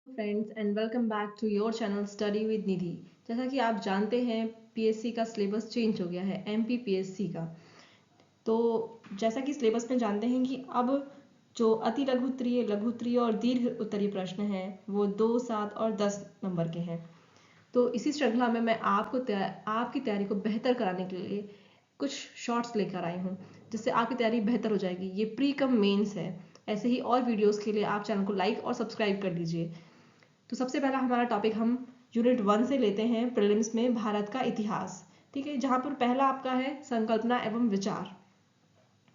Friends and welcome back to your channel study with Nidhi. जैसा कि आप जानते हैं पीएससी का सिलेबस चेंज हो गया है, एमपी पीएससी का। तो जैसा कि सिलेबस में जानते हैं कि अब जो अति लघु उत्तरीय, लघु उत्तरीय और दीर्घ उत्तरीय प्रश्न हैं वो 2, 7 और 10 नंबर के हैं। तो इसी श्रृंखला में मैं आपकी तैयारी को बेहतर कराने के लिए कुछ शॉर्ट्स लेकर आई हूँ, जिससे आपकी तैयारी बेहतर हो जाएगी। ये प्री कम मेंस है। ऐसे ही और वीडियोस के लिए आप चैनल को लाइक और सब्सक्राइब कर लीजिए। तो सबसे पहला हमारा टॉपिक हम यूनिट 1 से लेते हैं, प्रीलिम्स में भारत का इतिहास। ठीक है, जहाँ पर पहला आपका है संकल्पना एवं विचार।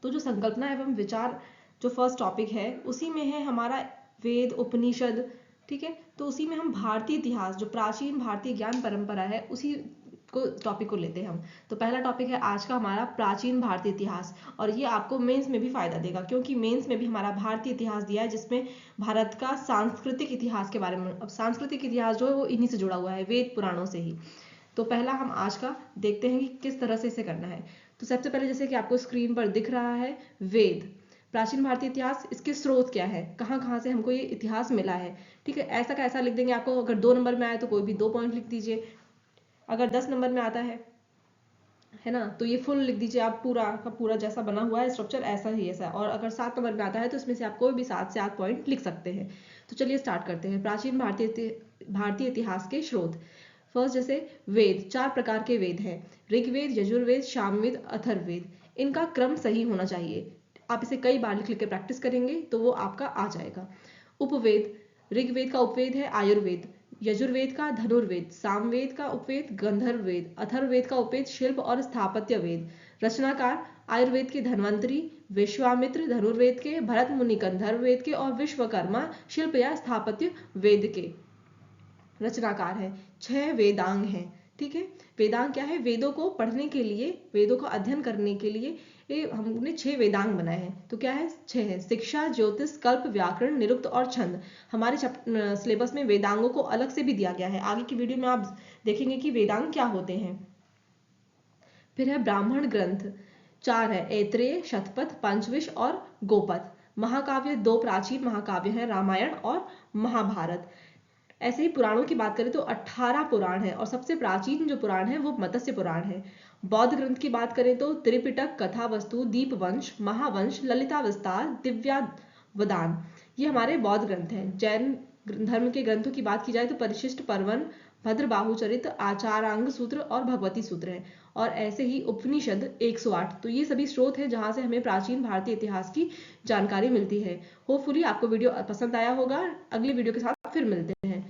तो जो संकल्पना एवं विचार जो फर्स्ट टॉपिक है, उसी में है हमारा वेद उपनिषद। ठीक है, तो उसी में हम भारतीय इतिहास, जो प्राचीन भारतीय ज्ञान परंपरा है, उसी को टॉपिक को लेते हैं हम। तो पहला टॉपिक है आज का हमारा प्राचीन भारतीय इतिहास, और ये आपको मेंस में भी फायदा देगा, क्योंकि मेंस में भी हमारा भारतीय इतिहास दिया है, जिसमें भारत का सांस्कृतिक इतिहास के बारे में। अब सांस्कृतिक इतिहास जो है वो इन्हीं से जुड़ा हुआ है, वेद पुराणों से ही। तो पहला हम आज का देखते हैं कि किस तरह से इसे करना है। तो सबसे पहले जैसे कि आपको स्क्रीन पर दिख रहा है, वेद प्राचीन भारतीय इतिहास, इसके स्रोत क्या है, कहाँ कहाँ से हमको ये इतिहास मिला है। ठीक है, ऐसा का ऐसा लिख देंगे। आपको अगर 2 नंबर में आए तो कोई भी 2 पॉइंट लिख दीजिए। अगर 10 नंबर में आता है ना, तो ये फुल लिख दीजिए। आप पूरा का पूरा जैसा बना हुआ है स्ट्रक्चर ऐसा ही ऐसा है। और अगर 7 नंबर में आता है तो इसमें से आप कोई भी 7 से 8 पॉइंट लिख सकते हैं। तो चलिए स्टार्ट करते हैं। प्राचीन भारतीय इतिहास के स्रोत। फर्स्ट, जैसे वेद, 4 प्रकार के वेद हैं: ऋग्वेद, यजुर्वेद, सामवेद, अथर्ववेद। इनका क्रम सही होना चाहिए। आप इसे कई बार लिख लिख के प्रैक्टिस करेंगे तो वो आपका आ जाएगा। उपवेद, ऋग्वेद का उपवेद है आयुर्वेद, यजुर्वेद का धनुर्वेद, सामवेद का उपवेद गंधर्व वेद, अथर्ववेद का उपवेद शिल्प और स्थापत्य वेद। रचनाकार आयुर्वेद के धन्वंतरी, विश्वामित्र धनुर्वेद के, भरत मुनि गंधर्व वेद के और विश्वकर्मा शिल्प या स्थापत्य वेद के रचनाकार है। 6 वेदांग हैं। ठीक है, वेदांग क्या है? वेदों को पढ़ने के लिए, वेदों का अध्ययन करने के लिए हमने 6 वेदांग बनाए हैं। तो क्या है? 6 है: शिक्षा, ज्योतिष, कल्प, व्याकरण, निरुक्त और छंद। हमारे सिलेबस में वेदांगों को अलग से भी दिया गया है। आगे की वीडियो में आप देखेंगे कि वेदांग क्या होते हैं। फिर है ब्राह्मण ग्रंथ, 4 है: ऐत्रेय, शतपथ, पंचविश और गोपथ। महाकाव्य, 2 प्राचीन महाकाव्य हैं, रामायण और महाभारत। ऐसे ही पुराणों की बात करें तो 18 पुराण है, और सबसे प्राचीन जो पुराण है वो मत्स्य पुराण है। बौद्ध ग्रंथ की बात करें तो त्रिपिटक, कथावस्तु, दीपवंश, महावंश, ललिता विस्तार, दिव्यावदान, ये हमारे बौद्ध ग्रंथ हैं। जैन धर्म के ग्रंथों की बात की जाए तो परिशिष्ट पर्वन, भद्रबाहु चरित, आचारांग सूत्र और भगवती सूत्र है। और ऐसे ही उपनिषद 108। तो ये सभी स्रोत हैं जहां से हमें प्राचीन भारतीय इतिहास की जानकारी मिलती है। होपफुली आपको वीडियो पसंद आया होगा। अगली वीडियो के साथ फिर मिलते हैं।